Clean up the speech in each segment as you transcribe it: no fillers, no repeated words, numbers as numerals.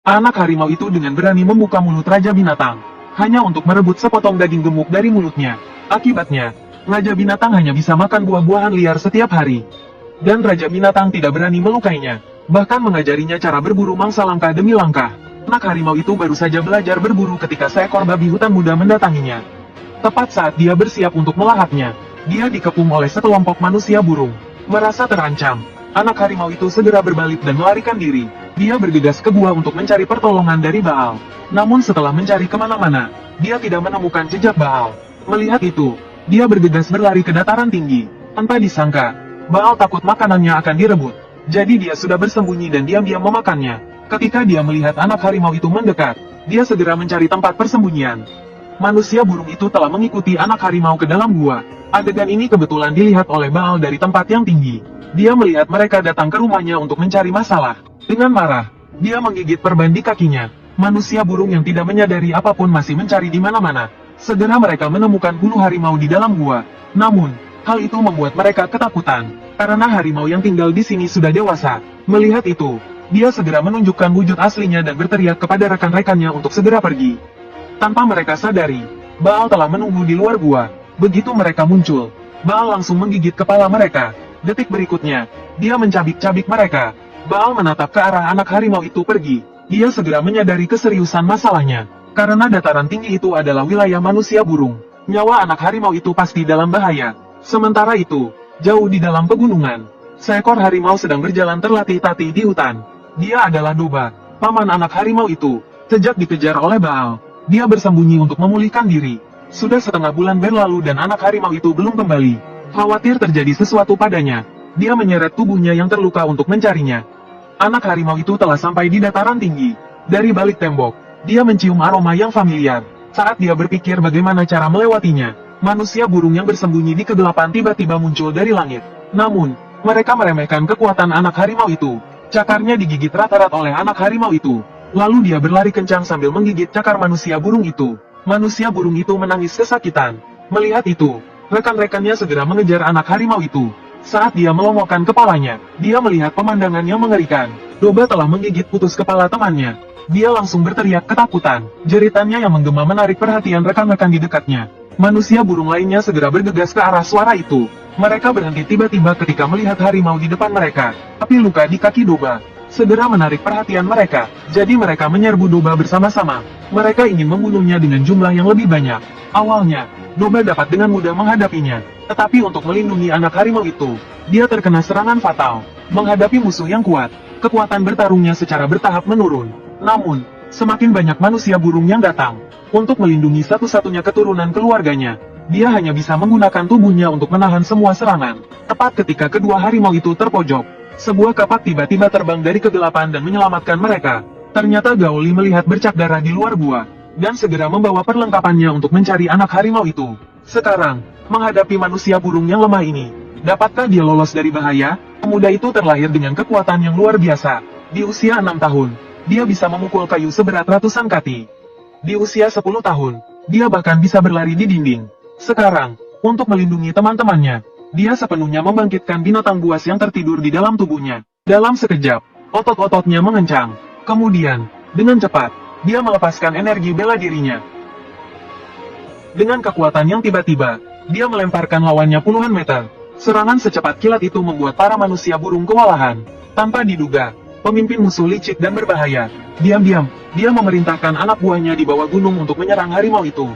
Anak harimau itu dengan berani membuka mulut Raja Binatang, hanya untuk merebut sepotong daging gemuk dari mulutnya. Akibatnya, Raja Binatang hanya bisa makan buah-buahan liar setiap hari. Dan Raja Binatang tidak berani melukainya, bahkan mengajarinya cara berburu mangsa langkah demi langkah. Anak harimau itu baru saja belajar berburu ketika seekor babi hutan muda mendatanginya. Tepat saat dia bersiap untuk melahapnya, dia dikepung oleh sekelompok manusia burung. Merasa terancam, anak harimau itu segera berbalik dan melarikan diri. Dia bergegas ke gua untuk mencari pertolongan dari Baal. Namun setelah mencari kemana-mana, dia tidak menemukan jejak Baal. Melihat itu, dia bergegas berlari ke dataran tinggi. Tanpa disangka, Baal takut makanannya akan direbut. Jadi dia sudah bersembunyi dan diam-diam memakannya. Ketika dia melihat anak harimau itu mendekat, dia segera mencari tempat persembunyian. Manusia burung itu telah mengikuti anak harimau ke dalam gua. Adegan ini kebetulan dilihat oleh Baal dari tempat yang tinggi. Dia melihat mereka datang ke rumahnya untuk mencari masalah. Dengan marah, dia menggigit perban di kakinya. Manusia burung yang tidak menyadari apapun masih mencari di mana-mana. Segera mereka menemukan bulu harimau di dalam gua. Namun, hal itu membuat mereka ketakutan, karena harimau yang tinggal di sini sudah dewasa. Melihat itu, dia segera menunjukkan wujud aslinya dan berteriak kepada rekan-rekannya untuk segera pergi. Tanpa mereka sadari, Baal telah menunggu di luar gua. Begitu mereka muncul, Baal langsung menggigit kepala mereka. Detik berikutnya, dia mencabik-cabik mereka. Baal menatap ke arah anak harimau itu pergi. Dia segera menyadari keseriusan masalahnya, karena dataran tinggi itu adalah wilayah manusia burung. Nyawa anak harimau itu pasti dalam bahaya. Sementara itu, jauh di dalam pegunungan, seekor harimau sedang berjalan terlatih-tatih di hutan. Dia adalah Doba, paman anak harimau itu. Sejak dikejar oleh Baal, dia bersembunyi untuk memulihkan diri. Sudah setengah bulan berlalu dan anak harimau itu belum kembali. Khawatir terjadi sesuatu padanya, dia menyeret tubuhnya yang terluka untuk mencarinya. Anak harimau itu telah sampai di dataran tinggi. Dari balik tembok, dia mencium aroma yang familiar. Saat dia berpikir bagaimana cara melewatinya, manusia burung yang bersembunyi di kegelapan tiba-tiba muncul dari langit. Namun, mereka meremehkan kekuatan anak harimau itu. Cakarnya digigit rata-rata oleh anak harimau itu. Lalu dia berlari kencang sambil menggigit cakar manusia burung itu. Manusia burung itu menangis kesakitan. Melihat itu, rekan-rekannya segera mengejar anak harimau itu. Saat dia melongokkan kepalanya, dia melihat pemandangan yang mengerikan. Doba telah menggigit putus kepala temannya. Dia langsung berteriak ketakutan. Jeritannya yang menggema menarik perhatian rekan-rekan di dekatnya. Manusia burung lainnya segera bergegas ke arah suara itu. Mereka berhenti tiba-tiba ketika melihat harimau di depan mereka. Tapi luka di kaki Doba segera menarik perhatian mereka. Jadi mereka menyerbu Doba bersama-sama. Mereka ingin membunuhnya dengan jumlah yang lebih banyak. Awalnya, Doba dapat dengan mudah menghadapinya. Tetapi untuk melindungi anak harimau itu, dia terkena serangan fatal. Menghadapi musuh yang kuat, kekuatan bertarungnya secara bertahap menurun. Namun, semakin banyak manusia burung yang datang. Untuk melindungi satu-satunya keturunan keluarganya, dia hanya bisa menggunakan tubuhnya untuk menahan semua serangan. Tepat ketika kedua harimau itu terpojok, sebuah kapak tiba-tiba terbang dari kegelapan dan menyelamatkan mereka. Ternyata Gaoli melihat bercak darah di luar gua, dan segera membawa perlengkapannya untuk mencari anak harimau itu. Sekarang, menghadapi manusia burung yang lemah ini, dapatkah dia lolos dari bahaya? Pemuda itu terlahir dengan kekuatan yang luar biasa. Di usia 6 tahun, dia bisa memukul kayu seberat ratusan kaki. Di usia 10 tahun, dia bahkan bisa berlari di dinding. Sekarang, untuk melindungi teman-temannya, dia sepenuhnya membangkitkan binatang buas yang tertidur di dalam tubuhnya. Dalam sekejap, otot-ototnya mengencang. Kemudian, dengan cepat, dia melepaskan energi bela dirinya. Dengan kekuatan yang tiba-tiba, dia melemparkan lawannya puluhan meter. Serangan secepat kilat itu membuat para manusia burung kewalahan. Tanpa diduga, pemimpin musuh licik dan berbahaya. Diam-diam, dia memerintahkan anak buahnya di bawah gunung untuk menyerang harimau itu.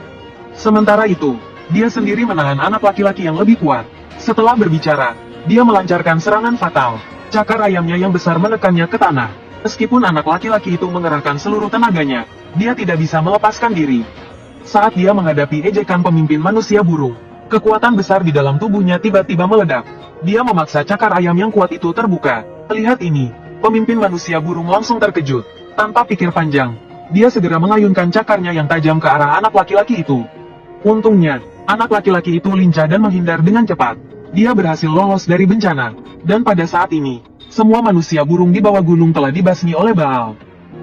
Sementara itu, dia sendiri menahan anak laki-laki yang lebih kuat. Setelah berbicara, dia melancarkan serangan fatal. Cakar ayamnya yang besar menekannya ke tanah. Meskipun anak laki-laki itu mengerahkan seluruh tenaganya, dia tidak bisa melepaskan diri. Saat dia menghadapi ejekan pemimpin manusia burung, kekuatan besar di dalam tubuhnya tiba-tiba meledak. Dia memaksa cakar ayam yang kuat itu terbuka. Melihat ini, pemimpin manusia burung langsung terkejut. Tanpa pikir panjang, dia segera mengayunkan cakarnya yang tajam ke arah anak laki-laki itu. Untungnya, anak laki-laki itu lincah dan menghindar dengan cepat. Dia berhasil lolos dari bencana. Dan pada saat ini, semua manusia burung di bawah gunung telah dibasmi oleh Baal.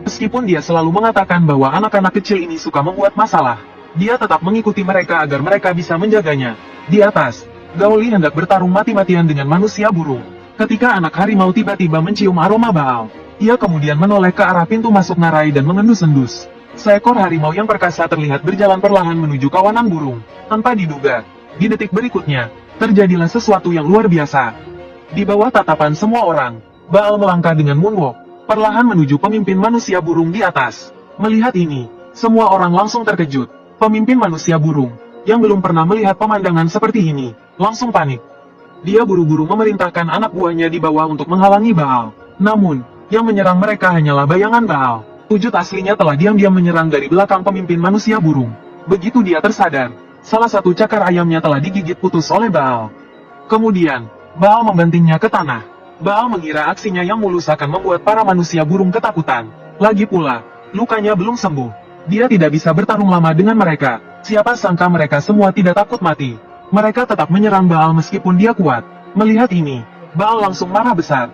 Meskipun dia selalu mengatakan bahwa anak-anak kecil ini suka membuat masalah, dia tetap mengikuti mereka agar mereka bisa menjaganya. Di atas, Gaoli hendak bertarung mati-matian dengan manusia burung. Ketika anak harimau tiba-tiba mencium aroma Baal, Ia kemudian menoleh ke arah pintu masuk Narai dan mengendus-endus. Seekor harimau yang perkasa terlihat berjalan perlahan menuju kawanan burung. Tanpa diduga, di detik berikutnya, terjadilah sesuatu yang luar biasa. Di bawah tatapan semua orang, Baal melangkah dengan moonwalk, perlahan menuju pemimpin manusia burung di atas. Melihat ini, semua orang langsung terkejut. Pemimpin manusia burung, yang belum pernah melihat pemandangan seperti ini, langsung panik. Dia buru-buru memerintahkan anak buahnya di bawah untuk menghalangi Baal. Namun, yang menyerang mereka hanyalah bayangan Baal. Wujud aslinya telah diam-diam menyerang dari belakang pemimpin manusia burung. Begitu dia tersadar, salah satu cakar ayamnya telah digigit putus oleh Baal. Kemudian, Baal membantingnya ke tanah. Baal mengira aksinya yang mulus akan membuat para manusia burung ketakutan. Lagi pula, lukanya belum sembuh. Dia tidak bisa bertarung lama dengan mereka. Siapa sangka mereka semua tidak takut mati. Mereka tetap menyerang Baal meskipun dia kuat. Melihat ini, Baal langsung marah besar.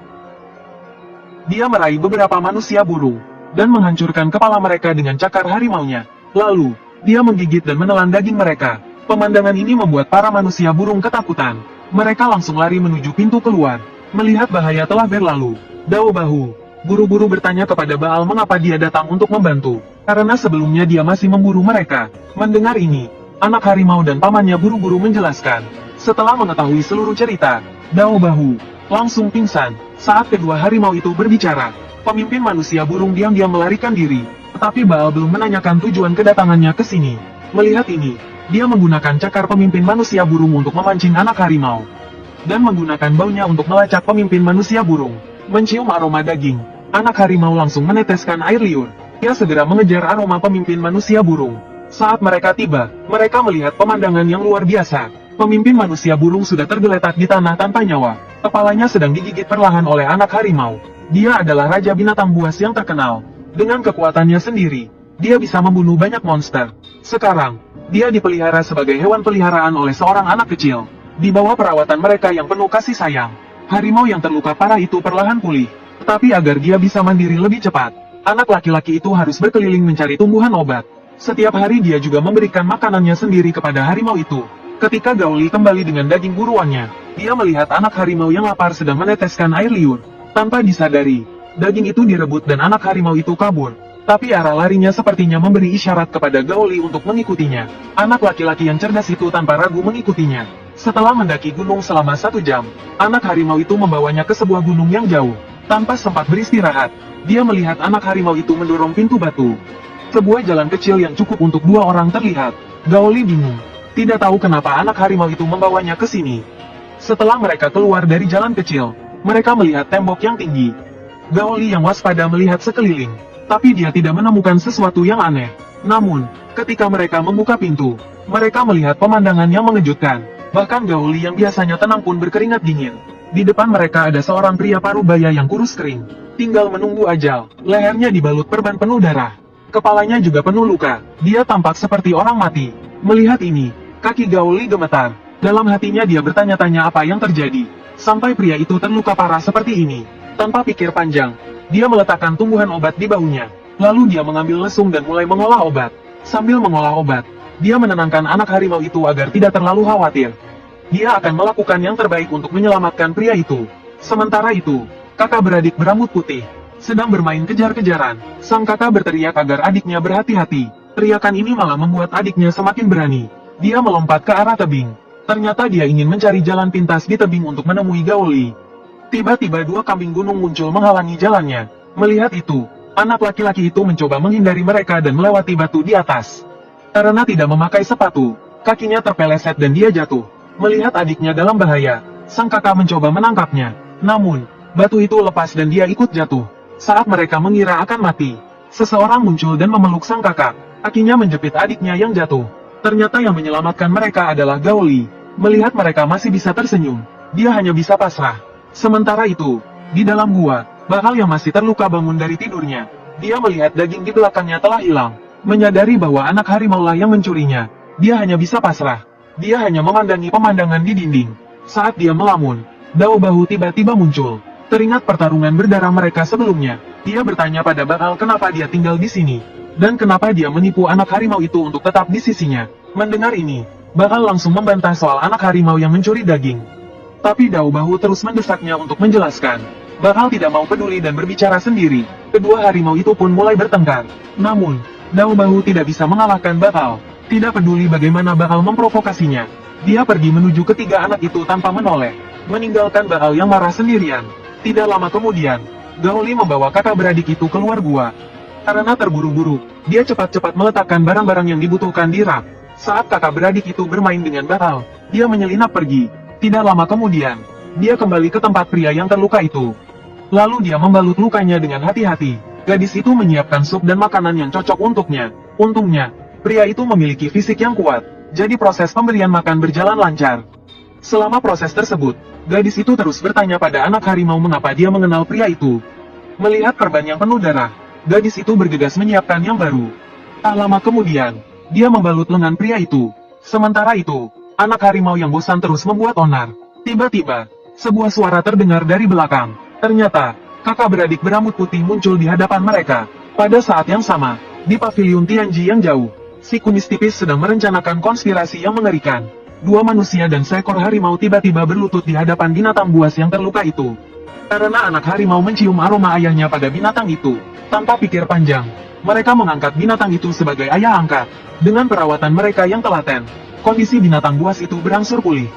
Dia meraih beberapa manusia burung, dan menghancurkan kepala mereka dengan cakar harimaunya. Lalu, dia menggigit dan menelan daging mereka. Pemandangan ini membuat para manusia burung ketakutan. Mereka langsung lari menuju pintu keluar. Melihat bahaya telah berlalu, Dao Bahu buru-buru bertanya kepada Baal mengapa dia datang untuk membantu. Karena sebelumnya dia masih memburu mereka. Mendengar ini, anak harimau dan pamannya buru-buru menjelaskan. Setelah mengetahui seluruh cerita, Dao Bahu langsung pingsan. Saat kedua harimau itu berbicara, pemimpin manusia burung diam-diam melarikan diri. Tetapi Baal belum menanyakan tujuan kedatangannya ke sini. Melihat ini, dia menggunakan cakar pemimpin manusia burung untuk memancing anak harimau. Dan menggunakan baunya untuk melacak pemimpin manusia burung. Mencium aroma daging, anak harimau langsung meneteskan air liur. Dia segera mengejar aroma pemimpin manusia burung. Saat mereka tiba, mereka melihat pemandangan yang luar biasa. Pemimpin manusia burung sudah tergeletak di tanah tanpa nyawa. Kepalanya sedang digigit perlahan oleh anak harimau. Dia adalah raja binatang buas yang terkenal. Dengan kekuatannya sendiri, dia bisa membunuh banyak monster. Sekarang, dia dipelihara sebagai hewan peliharaan oleh seorang anak kecil. Di bawah perawatan mereka yang penuh kasih sayang, harimau yang terluka parah itu perlahan pulih. Tetapi agar dia bisa mandiri lebih cepat, anak laki-laki itu harus berkeliling mencari tumbuhan obat. Setiap hari dia juga memberikan makanannya sendiri kepada harimau itu. Ketika Gaoli kembali dengan daging buruannya, dia melihat anak harimau yang lapar sedang meneteskan air liur. Tanpa disadari, daging itu direbut dan anak harimau itu kabur. Tapi arah larinya sepertinya memberi isyarat kepada Gaoli untuk mengikutinya. Anak laki-laki yang cerdas itu tanpa ragu mengikutinya. Setelah mendaki gunung selama 1 jam, anak harimau itu membawanya ke sebuah gunung yang jauh. Tanpa sempat beristirahat, dia melihat anak harimau itu mendorong pintu batu. Sebuah jalan kecil yang cukup untuk 2 orang terlihat. Gaoli bingung. Tidak tahu kenapa anak harimau itu membawanya ke sini. Setelah mereka keluar dari jalan kecil, mereka melihat tembok yang tinggi. Gaoli yang waspada melihat sekeliling, tapi dia tidak menemukan sesuatu yang aneh. Namun, ketika mereka membuka pintu, mereka melihat pemandangan yang mengejutkan. Bahkan Gaoli yang biasanya tenang pun berkeringat dingin. Di depan mereka ada seorang pria parubaya yang kurus kering, tinggal menunggu ajal. Lehernya dibalut perban penuh darah. Kepalanya juga penuh luka. Dia tampak seperti orang mati. Melihat ini, kaki Gaoli gemetar. Dalam hatinya dia bertanya-tanya apa yang terjadi, sampai pria itu terluka parah seperti ini. Tanpa pikir panjang, dia meletakkan tumbuhan obat di bahunya. Lalu dia mengambil lesung dan mulai mengolah obat. Sambil mengolah obat, dia menenangkan anak harimau itu agar tidak terlalu khawatir. Dia akan melakukan yang terbaik untuk menyelamatkan pria itu. Sementara itu, kakak beradik berambut putih sedang bermain kejar-kejaran. Sang kakak berteriak agar adiknya berhati-hati. Teriakan ini malah membuat adiknya semakin berani. Dia melompat ke arah tebing. Ternyata dia ingin mencari jalan pintas di tebing untuk menemui Gaoli. Tiba-tiba 2 kambing gunung muncul menghalangi jalannya. Melihat itu, anak laki-laki itu mencoba menghindari mereka dan melewati batu di atas. Karena tidak memakai sepatu, kakinya terpeleset dan dia jatuh. Melihat adiknya dalam bahaya, sang kakak mencoba menangkapnya. Namun, batu itu lepas dan dia ikut jatuh. Saat mereka mengira akan mati, seseorang muncul dan memeluk sang kakak. Kakinya menjepit adiknya yang jatuh. Ternyata yang menyelamatkan mereka adalah Gaoli. Melihat mereka masih bisa tersenyum, dia hanya bisa pasrah. Sementara itu, di dalam gua, Baal yang masih terluka bangun dari tidurnya. Dia melihat daging di belakangnya telah hilang. Menyadari bahwa anak harimau lah yang mencurinya, dia hanya bisa pasrah. Dia hanya memandangi pemandangan di dinding. Saat dia melamun, Dao Bahu tiba-tiba muncul. Teringat pertarungan berdarah mereka sebelumnya. Dia bertanya pada Baal kenapa dia tinggal di sini, dan kenapa dia menipu anak harimau itu untuk tetap di sisinya. Mendengar ini, Baal langsung membantah soal anak harimau yang mencuri daging. Tapi Dao Bahu terus mendesaknya untuk menjelaskan. Bakal tidak mau peduli dan berbicara sendiri. Kedua harimau itu pun mulai bertengkar. Namun, Dao Bahu tidak bisa mengalahkan Bakal. Tidak peduli bagaimana Bakal memprovokasinya. Dia pergi menuju ketiga anak itu tanpa menoleh, meninggalkan Bakal yang marah sendirian. Tidak lama kemudian, Gao Li membawa kakak beradik itu keluar gua. Karena terburu-buru, dia cepat-cepat meletakkan barang-barang yang dibutuhkan di rak. Saat kakak beradik itu bermain dengan Bakal, dia menyelinap pergi. Tidak lama kemudian, dia kembali ke tempat pria yang terluka itu. Lalu dia membalut lukanya dengan hati-hati. Gadis itu menyiapkan sup dan makanan yang cocok untuknya. Untungnya, pria itu memiliki fisik yang kuat, jadi proses pemberian makan berjalan lancar. Selama proses tersebut, gadis itu terus bertanya pada anak harimau mengapa dia mengenal pria itu. Melihat perban yang penuh darah, gadis itu bergegas menyiapkan yang baru. Tak lama kemudian, dia membalut lengan pria itu. Sementara itu, anak harimau yang bosan terus membuat onar. Tiba-tiba, sebuah suara terdengar dari belakang. Ternyata, kakak beradik berambut putih muncul di hadapan mereka. Pada saat yang sama, di paviliun Tianji yang jauh, si kumis tipis sedang merencanakan konspirasi yang mengerikan. Dua manusia dan seekor harimau tiba-tiba berlutut di hadapan binatang buas yang terluka itu. Karena anak harimau mencium aroma ayahnya pada binatang itu, tanpa pikir panjang, mereka mengangkat binatang itu sebagai ayah angkat. Dengan perawatan mereka yang telaten, kondisi binatang buas itu berangsur pulih.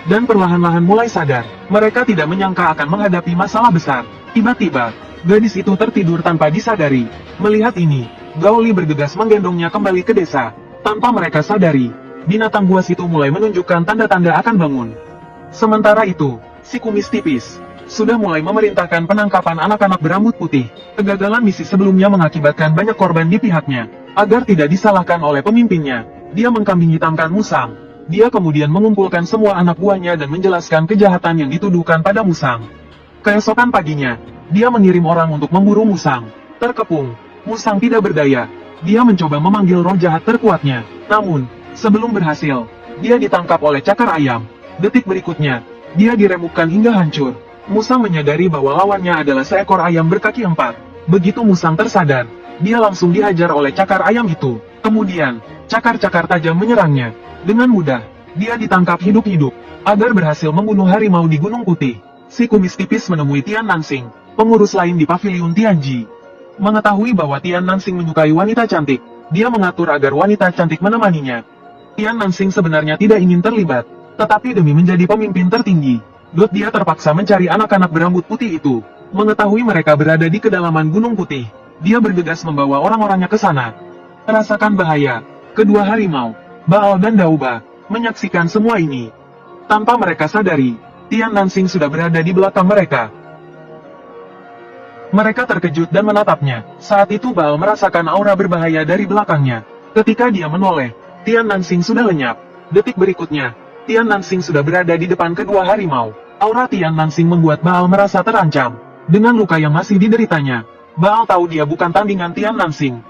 Dan perlahan-lahan mulai sadar, mereka tidak menyangka akan menghadapi masalah besar. Tiba-tiba, gadis itu tertidur tanpa disadari. Melihat ini, Gao Li bergegas menggendongnya kembali ke desa. Tanpa mereka sadari, binatang buas itu mulai menunjukkan tanda-tanda akan bangun. Sementara itu, si kumis tipis sudah mulai memerintahkan penangkapan anak-anak berambut putih. Kegagalan misi sebelumnya mengakibatkan banyak korban di pihaknya. Agar tidak disalahkan oleh pemimpinnya, dia mengkambing hitamkan Musang. Dia kemudian mengumpulkan semua anak buahnya dan menjelaskan kejahatan yang dituduhkan pada Musang. Keesokan paginya, dia mengirim orang untuk memburu Musang. Terkepung, Musang tidak berdaya. Dia mencoba memanggil roh jahat terkuatnya. Namun, sebelum berhasil, dia ditangkap oleh cakar ayam. Detik berikutnya, dia diremukkan hingga hancur. Musang menyadari bahwa lawannya adalah seekor ayam berkaki empat. Begitu Musang tersadar, dia langsung dihajar oleh cakar ayam itu. Kemudian, cakar-cakar tajam menyerangnya. Dengan mudah, dia ditangkap hidup-hidup. Agar berhasil membunuh harimau di Gunung Putih, si kumis tipis menemui Tian Nansing, pengurus lain di paviliun Tianji. Mengetahui bahwa Tian Nansing menyukai wanita cantik, dia mengatur agar wanita cantik menemaninya. Tian Nansing sebenarnya tidak ingin terlibat, tetapi demi menjadi pemimpin tertinggi, dia terpaksa mencari anak-anak berambut putih itu. Mengetahui mereka berada di kedalaman Gunung Putih, dia bergegas membawa orang-orangnya ke sana. Rasakan bahaya, kedua harimau, Baal dan Dauba, menyaksikan semua ini. Tanpa mereka sadari, Tian Nansing sudah berada di belakang mereka. Mereka terkejut dan menatapnya. Saat itu Baal merasakan aura berbahaya dari belakangnya. Ketika dia menoleh, Tian Nansing sudah lenyap. Detik berikutnya, Tian Nansing sudah berada di depan kedua harimau. Aura Tian Nansing membuat Baal merasa terancam. Dengan luka yang masih dideritanya, Baal tahu dia bukan tandingan Tian Nansing.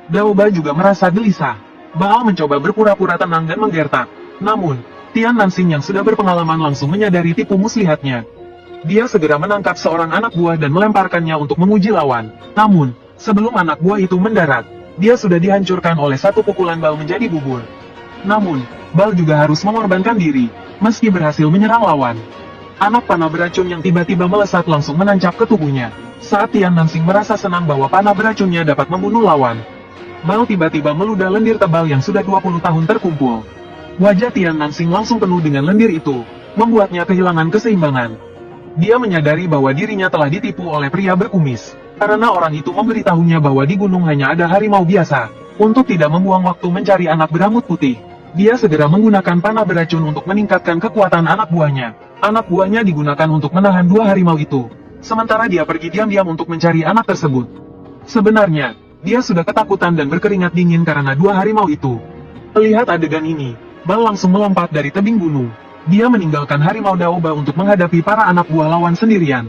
Dauba juga merasa gelisah. Baal mencoba berpura-pura tenang dan menggertak. Namun, Tian Nansing yang sudah berpengalaman langsung menyadari tipu muslihatnya. Dia segera menangkap seorang anak buah dan melemparkannya untuk menguji lawan. Namun, sebelum anak buah itu mendarat, dia sudah dihancurkan oleh satu pukulan Baal menjadi bubur. Namun, Baal juga harus mengorbankan diri, meski berhasil menyerang lawan. Anak panah beracun yang tiba-tiba melesat langsung menancap ke tubuhnya. Saat Tian Nansing merasa senang bahwa panah beracunnya dapat membunuh lawan, Baal tiba-tiba meludah lendir tebal yang sudah 20 tahun terkumpul. Wajah Tian Nansing langsung penuh dengan lendir itu, membuatnya kehilangan keseimbangan. Dia menyadari bahwa dirinya telah ditipu oleh pria berkumis, karena orang itu memberitahunya bahwa di gunung hanya ada harimau biasa. Untuk tidak membuang waktu mencari anak berambut putih, dia segera menggunakan panah beracun untuk meningkatkan kekuatan anak buahnya. Anak buahnya digunakan untuk menahan dua harimau itu, sementara dia pergi diam-diam untuk mencari anak tersebut. Sebenarnya, dia sudah ketakutan dan berkeringat dingin karena dua harimau itu. Melihat adegan ini, Baal langsung melompat dari tebing gunung. Dia meninggalkan harimau Dauba untuk menghadapi para anak buah lawan sendirian.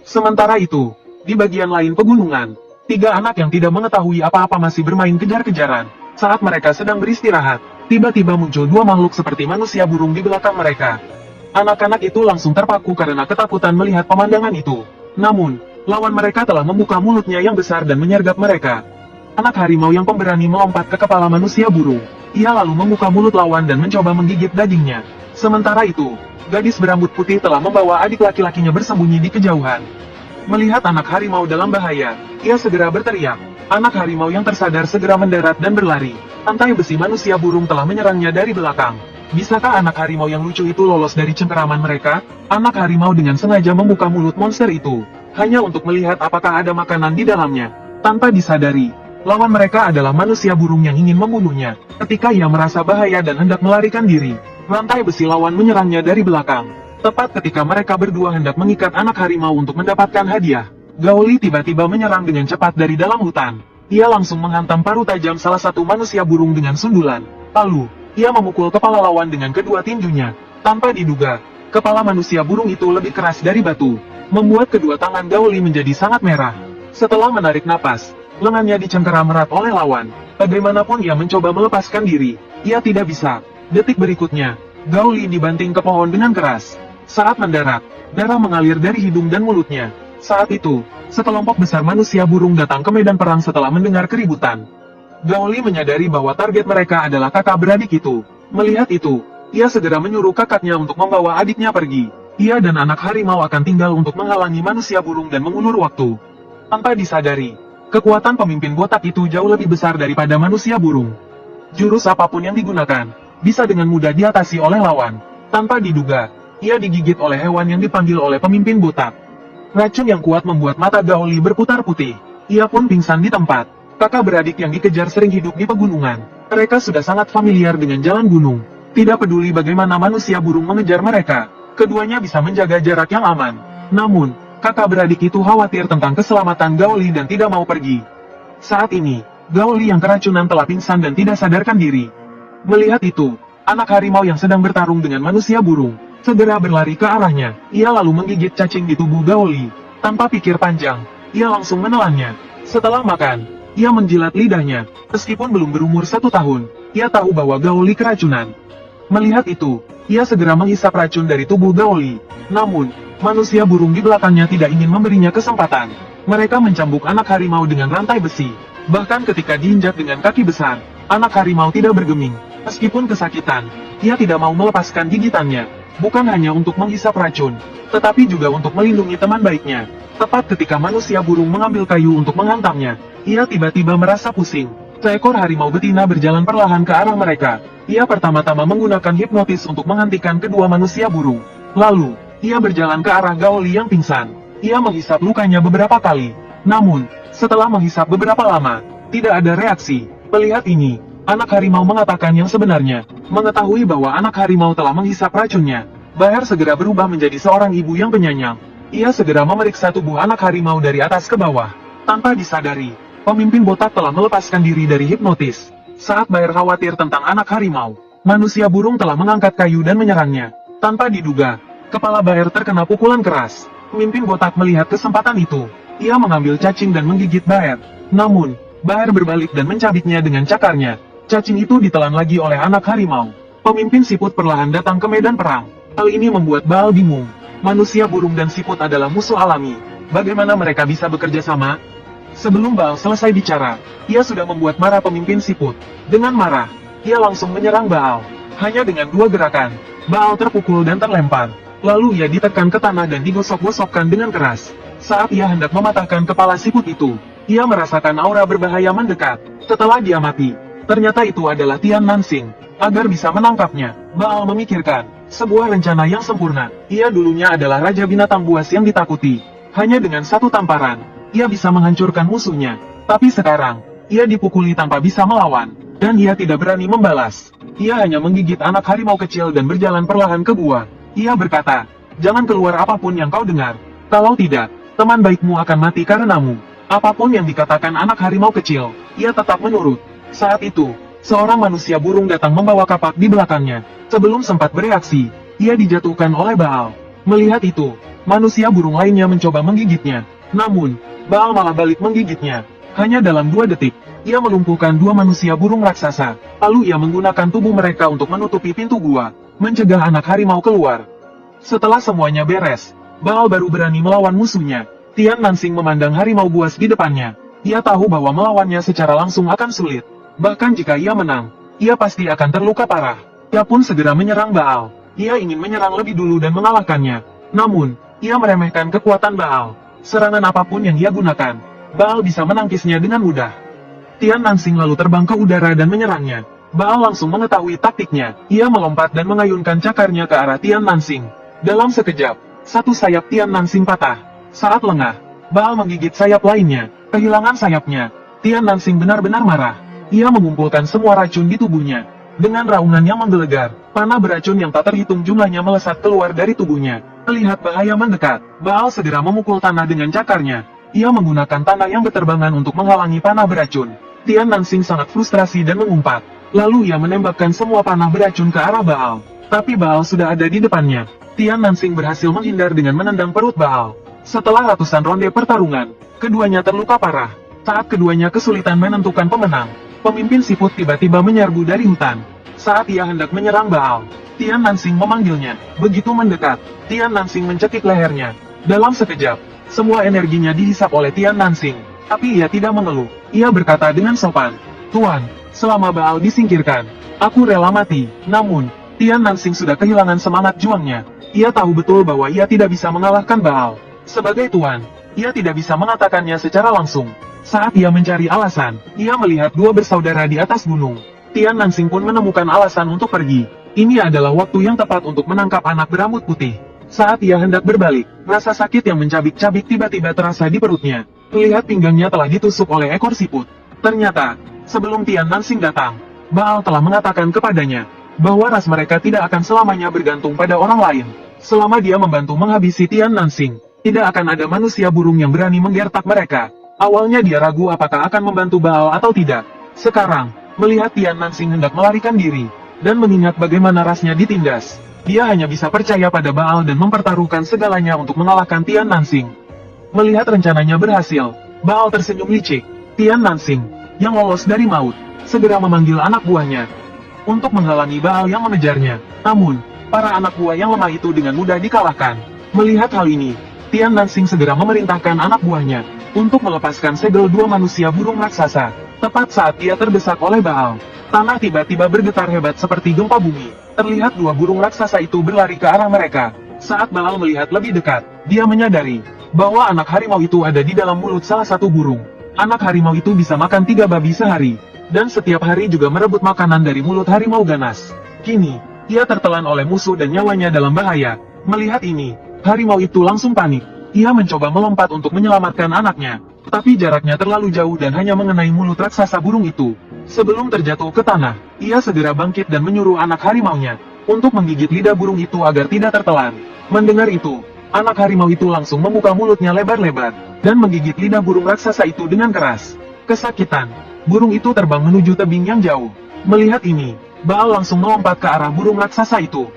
Sementara itu, di bagian lain pegunungan, tiga anak yang tidak mengetahui apa-apa masih bermain kejar-kejaran. Saat mereka sedang beristirahat, tiba-tiba muncul dua makhluk seperti manusia burung di belakang mereka. Anak-anak itu langsung terpaku karena ketakutan melihat pemandangan itu. Namun, lawan mereka telah membuka mulutnya yang besar dan menyergap mereka. Anak harimau yang pemberani melompat ke kepala manusia burung. Ia lalu membuka mulut lawan dan mencoba menggigit dagingnya. Sementara itu, gadis berambut putih telah membawa adik laki-lakinya bersembunyi di kejauhan. Melihat anak harimau dalam bahaya, ia segera berteriak. Anak harimau yang tersadar segera mendarat dan berlari. Rantai besi manusia burung telah menyerangnya dari belakang. Bisakah anak harimau yang lucu itu lolos dari cengkeraman mereka? Anak harimau dengan sengaja membuka mulut monster itu, hanya untuk melihat apakah ada makanan di dalamnya. Tanpa disadari, lawan mereka adalah manusia burung yang ingin membunuhnya. Ketika ia merasa bahaya dan hendak melarikan diri, rantai besi lawan menyerangnya dari belakang. Tepat ketika mereka berdua hendak mengikat anak harimau untuk mendapatkan hadiah, Gaoli tiba-tiba menyerang dengan cepat dari dalam hutan. Ia langsung menghantam paruh tajam salah satu manusia burung dengan sundulan. Lalu, ia memukul kepala lawan dengan kedua tinjunya. Tanpa diduga, kepala manusia burung itu lebih keras dari batu, membuat kedua tangan Gaoli menjadi sangat merah. Setelah menarik napas, lengannya dicengkeram erat oleh lawan. Bagaimanapun ia mencoba melepaskan diri, ia tidak bisa. Detik berikutnya, Gaoli dibanting ke pohon dengan keras. Saat mendarat, darah mengalir dari hidung dan mulutnya. Saat itu, sekelompok besar manusia burung datang ke medan perang setelah mendengar keributan. Gaoli menyadari bahwa target mereka adalah kakak beradik itu. Melihat itu, ia segera menyuruh kakaknya untuk membawa adiknya pergi. Ia dan anak harimau akan tinggal untuk menghalangi manusia burung dan mengulur waktu. Tanpa disadari, kekuatan pemimpin botak itu jauh lebih besar daripada manusia burung. Jurus apapun yang digunakan, bisa dengan mudah diatasi oleh lawan. Tanpa diduga, ia digigit oleh hewan yang dipanggil oleh pemimpin botak. Racun yang kuat membuat mata Gaoli berputar putih. Ia pun pingsan di tempat. Kakak beradik yang dikejar sering hidup di pegunungan. Mereka sudah sangat familiar dengan jalan gunung. Tidak peduli bagaimana manusia burung mengejar mereka, keduanya bisa menjaga jarak yang aman. Namun, kakak beradik itu khawatir tentang keselamatan Gaoli dan tidak mau pergi. Saat ini, Gaoli yang keracunan telah pingsan dan tidak sadarkan diri. Melihat itu, anak harimau yang sedang bertarung dengan manusia burung segera berlari ke arahnya. Ia lalu menggigit cacing di tubuh Gaoli. Tanpa pikir panjang, ia langsung menelannya. Setelah makan, ia menjilat lidahnya. Meskipun belum berumur 1 tahun, ia tahu bahwa Gaoli keracunan. Melihat itu, ia segera menghisap racun dari tubuh Gaoli. Namun, manusia burung di belakangnya tidak ingin memberinya kesempatan. Mereka mencambuk anak harimau dengan rantai besi. Bahkan ketika diinjak dengan kaki besar, anak harimau tidak bergeming. Meskipun kesakitan, ia tidak mau melepaskan gigitannya. Bukan hanya untuk menghisap racun, tetapi juga untuk melindungi teman baiknya. Tepat ketika manusia burung mengambil kayu untuk menghantamnya, ia tiba-tiba merasa pusing. Seekor harimau betina berjalan perlahan ke arah mereka. Ia pertama-tama menggunakan hipnotis untuk menghentikan kedua manusia burung. Lalu, ia berjalan ke arah Gaoli yang pingsan. Ia menghisap lukanya beberapa kali. Namun, setelah menghisap beberapa lama, tidak ada reaksi. Melihat ini, anak harimau mengatakan yang sebenarnya. Mengetahui bahwa anak harimau telah menghisap racunnya, Baher segera berubah menjadi seorang ibu yang penyayang. Ia segera memeriksa tubuh anak harimau dari atas ke bawah. Tanpa disadari, pemimpin botak telah melepaskan diri dari hipnotis. Saat Baher khawatir tentang anak harimau, manusia burung telah mengangkat kayu dan menyerangnya. Tanpa diduga, kepala Baher terkena pukulan keras. Pemimpin botak melihat kesempatan itu. Ia mengambil cacing dan menggigit Baher. Namun, Baher berbalik dan mencabiknya dengan cakarnya. Cacing itu ditelan lagi oleh anak harimau. Pemimpin siput perlahan datang ke medan perang. Hal ini membuat Baal bingung. Manusia burung dan siput adalah musuh alami. Bagaimana mereka bisa bekerja sama? Sebelum Baal selesai bicara, ia sudah membuat marah pemimpin siput. Dengan marah, ia langsung menyerang Baal. Hanya dengan 2 gerakan, Baal terpukul dan terlempar. Lalu ia ditekan ke tanah dan digosok-gosokkan dengan keras. Saat ia hendak mematahkan kepala siput itu, ia merasakan aura berbahaya mendekat. Setelah dia mati, ternyata itu adalah Tian Nansing. Agar bisa menangkapnya, Baal memikirkan sebuah rencana yang sempurna. Ia dulunya adalah raja binatang buas yang ditakuti. Hanya dengan 1 tamparan, ia bisa menghancurkan musuhnya. Tapi sekarang, ia dipukuli tanpa bisa melawan, dan ia tidak berani membalas. Ia hanya menggigit anak harimau kecil dan berjalan perlahan ke gua. Ia berkata, "Jangan keluar apapun yang kau dengar. Kalau tidak, teman baikmu akan mati karenamu." Apapun yang dikatakan anak harimau kecil, ia tetap menurut. Saat itu, seorang manusia burung datang membawa kapak di belakangnya. Sebelum sempat bereaksi, ia dijatuhkan oleh Baal. Melihat itu, manusia burung lainnya mencoba menggigitnya. Namun, Baal malah balik menggigitnya. Hanya dalam 2 detik, ia melumpuhkan 2 manusia burung raksasa. Lalu ia menggunakan tubuh mereka untuk menutupi pintu gua, mencegah anak harimau keluar. Setelah semuanya beres, Baal baru berani melawan musuhnya. Tian Nansing memandang harimau buas di depannya. Ia tahu bahwa melawannya secara langsung akan sulit. Bahkan jika ia menang, ia pasti akan terluka parah. Ia pun segera menyerang Baal. Ia ingin menyerang lebih dulu dan mengalahkannya. Namun, ia meremehkan kekuatan Baal. serangan apapun yang ia gunakan, Baal bisa menangkisnya dengan mudah. Tian Nansing lalu terbang ke udara dan menyerangnya. Baal langsung mengetahui taktiknya. Ia melompat dan mengayunkan cakarnya ke arah Tian Nansing. Dalam sekejap, satu sayap Tian Nansing patah. Saat lengah, Baal menggigit sayap lainnya. Kehilangan sayapnya, Tian Nansing benar-benar marah. Ia mengumpulkan semua racun di tubuhnya. Dengan raungan yang menggelegar, panah beracun yang tak terhitung jumlahnya melesat keluar dari tubuhnya. Melihat bahaya mendekat, Baal segera memukul tanah dengan cakarnya. Ia menggunakan tanah yang berterbangan untuk menghalangi panah beracun. Tian Nansing sangat frustrasi dan mengumpat. Lalu ia menembakkan semua panah beracun ke arah Baal. Tapi Baal sudah ada di depannya. Tian Nansing berhasil menghindar dengan menendang perut Baal. Setelah ratusan ronde pertarungan, keduanya terluka parah. Saat keduanya kesulitan menentukan pemenang, pemimpin siput tiba-tiba menyerbu dari hutan. Saat ia hendak menyerang Baal, Tian Nansing memanggilnya. Begitu mendekat, Tian Nansing mencekik lehernya. Dalam sekejap, semua energinya dihisap oleh Tian Nansing. Tapi ia tidak mengeluh. Ia berkata dengan sopan, "Tuan, selama Baal disingkirkan, aku rela mati." Namun, Tian Nansing sudah kehilangan semangat juangnya. Ia tahu betul bahwa ia tidak bisa mengalahkan Baal. Sebagai tuan, ia tidak bisa mengatakannya secara langsung. Saat ia mencari alasan, ia melihat dua bersaudara di atas gunung. Tian Nansing pun menemukan alasan untuk pergi. Ini adalah waktu yang tepat untuk menangkap anak berambut putih. Saat ia hendak berbalik, rasa sakit yang mencabik-cabik tiba-tiba terasa di perutnya. Terlihat pinggangnya telah ditusuk oleh ekor siput. Ternyata, sebelum Tian Nansing datang, Baal telah mengatakan kepadanya bahwa ras mereka tidak akan selamanya bergantung pada orang lain. Selama dia membantu menghabisi Tian Nansing, tidak akan ada manusia burung yang berani menggertak mereka. Awalnya dia ragu apakah akan membantu Baal atau tidak. Sekarang, melihat Tian Nansing hendak melarikan diri, dan mengingat bagaimana rasnya ditindas, dia hanya bisa percaya pada Baal dan mempertaruhkan segalanya untuk mengalahkan Tian Nansing. Melihat rencananya berhasil, Baal tersenyum licik. Tian Nansing, yang lolos dari maut, segera memanggil anak buahnya untuk menghalangi Baal yang mengejarnya. Namun, para anak buah yang lemah itu dengan mudah dikalahkan. Melihat hal ini, Tian Nansing segera memerintahkan anak buahnya untuk melepaskan segel dua manusia burung raksasa. Tepat saat dia terdesak oleh Baal, tanah tiba-tiba bergetar hebat seperti gempa bumi. Terlihat dua burung raksasa itu berlari ke arah mereka. Saat Baal melihat lebih dekat, dia menyadari bahwa anak harimau itu ada di dalam mulut salah satu burung. Anak harimau itu bisa makan 3 babi sehari, dan setiap hari juga merebut makanan dari mulut harimau ganas. Kini, ia tertelan oleh musuh dan nyawanya dalam bahaya. Melihat ini, harimau itu langsung panik. Ia mencoba melompat untuk menyelamatkan anaknya, tapi jaraknya terlalu jauh dan hanya mengenai mulut raksasa burung itu. Sebelum terjatuh ke tanah, ia segera bangkit dan menyuruh anak harimaunya untuk menggigit lidah burung itu agar tidak tertelan. Mendengar itu, anak harimau itu langsung membuka mulutnya lebar-lebar dan menggigit lidah burung raksasa itu dengan keras. Kesakitan, burung itu terbang menuju tebing yang jauh. Melihat ini, Baal langsung melompat ke arah burung raksasa itu.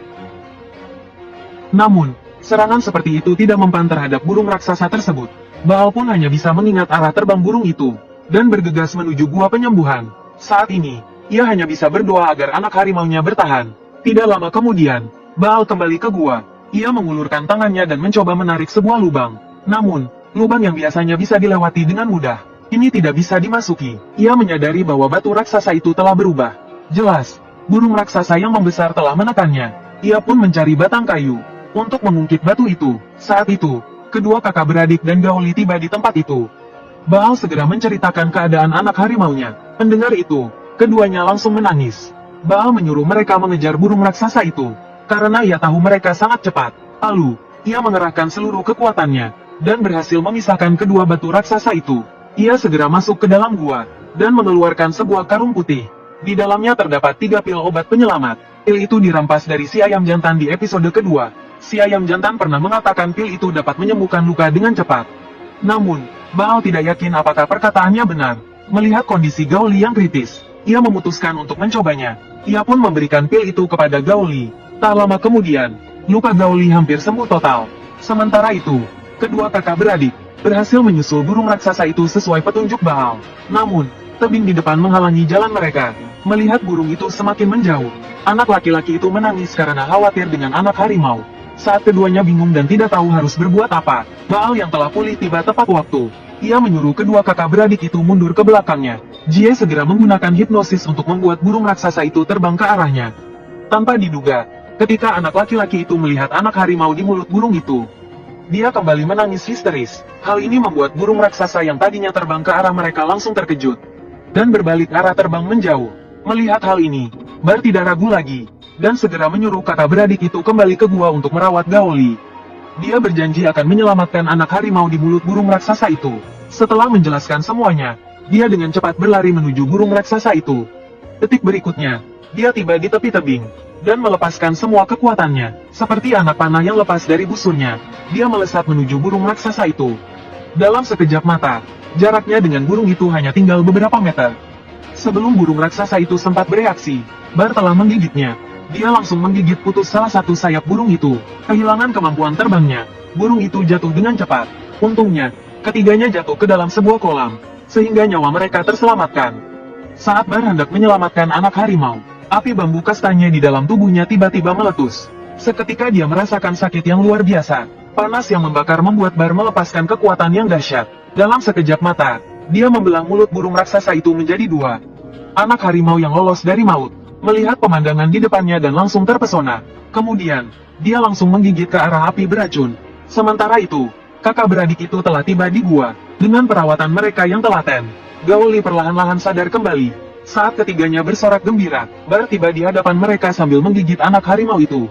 Namun, serangan seperti itu tidak mempan terhadap burung raksasa tersebut. Baal pun hanya bisa mengingat arah terbang burung itu dan bergegas menuju gua penyembuhan. Saat ini, ia hanya bisa berdoa agar anak harimaunya bertahan. Tidak lama kemudian, Baal kembali ke gua. Ia mengulurkan tangannya dan mencoba menarik sebuah lubang. Namun, lubang yang biasanya bisa dilewati dengan mudah, ini tidak bisa dimasuki. Ia menyadari bahwa batu raksasa itu telah berubah. Jelas, burung raksasa yang membesar telah menekannya. Ia pun mencari batang kayu untuk mengungkit batu itu. Saat itu, kedua kakak beradik dan Gaoli tiba di tempat itu. Baal segera menceritakan keadaan anak harimaunya. Mendengar itu, keduanya langsung menangis. Baal menyuruh mereka mengejar burung raksasa itu, karena ia tahu mereka sangat cepat. Lalu, ia mengerahkan seluruh kekuatannya, dan berhasil memisahkan kedua batu raksasa itu. Ia segera masuk ke dalam gua, dan mengeluarkan sebuah karung putih. Di dalamnya terdapat 3 pil obat penyelamat. Pil itu dirampas dari si ayam jantan di episode kedua. Si ayam jantan pernah mengatakan pil itu dapat menyembuhkan luka dengan cepat. Namun, Baal tidak yakin apakah perkataannya benar. Melihat kondisi Gaoli yang kritis, ia memutuskan untuk mencobanya. Ia pun memberikan pil itu kepada Gaoli. Tak lama kemudian, luka Gaoli hampir sembuh total. Sementara itu, kedua kakak beradik berhasil menyusul burung raksasa itu sesuai petunjuk Baal. Namun, tebing di depan menghalangi jalan mereka. Melihat burung itu semakin menjauh, anak laki-laki itu menangis karena khawatir dengan anak harimau. Saat keduanya bingung dan tidak tahu harus berbuat apa, Baal yang telah pulih tiba tepat waktu. Ia menyuruh kedua kakak beradik itu mundur ke belakangnya. Jie segera menggunakan hipnosis untuk membuat burung raksasa itu terbang ke arahnya. Tanpa diduga, ketika anak laki-laki itu melihat anak harimau di mulut burung itu, Dia kembali menangis histeris. Hal ini membuat burung raksasa yang tadinya terbang ke arah mereka langsung terkejut. Dan berbalik arah terbang menjauh. Melihat hal ini, Bar tidak ragu lagi. Dan segera menyuruh kakak beradik itu kembali ke gua untuk merawat Gaoli. Dia berjanji akan menyelamatkan anak harimau di mulut burung raksasa itu. Setelah menjelaskan semuanya, dia dengan cepat berlari menuju burung raksasa itu. Detik berikutnya, dia tiba di tepi tebing, dan melepaskan semua kekuatannya. Seperti anak panah yang lepas dari busurnya, dia melesat menuju burung raksasa itu. Dalam sekejap mata, jaraknya dengan burung itu hanya tinggal beberapa meter. Sebelum burung raksasa itu sempat bereaksi, Bar telah menggigitnya. Dia langsung menggigit putus salah satu sayap burung itu. Kehilangan kemampuan terbangnya, burung itu jatuh dengan cepat. Untungnya, ketiganya jatuh ke dalam sebuah kolam, sehingga nyawa mereka terselamatkan. Saat Bar hendak menyelamatkan anak harimau, api bambu kastanya di dalam tubuhnya tiba-tiba meletus. Seketika dia merasakan sakit yang luar biasa. Panas yang membakar membuat Bar melepaskan kekuatan yang dahsyat. Dalam sekejap mata, dia membelah mulut burung raksasa itu menjadi dua. Anak harimau yang lolos dari maut, melihat pemandangan di depannya dan langsung terpesona. Kemudian, dia langsung menggigit ke arah api beracun. Sementara itu, kakak beradik itu telah tiba di gua. Dengan perawatan mereka yang telaten, Gaoli perlahan-lahan sadar kembali. Saat ketiganya bersorak gembira, Bar tiba di hadapan mereka sambil menggigit anak harimau itu.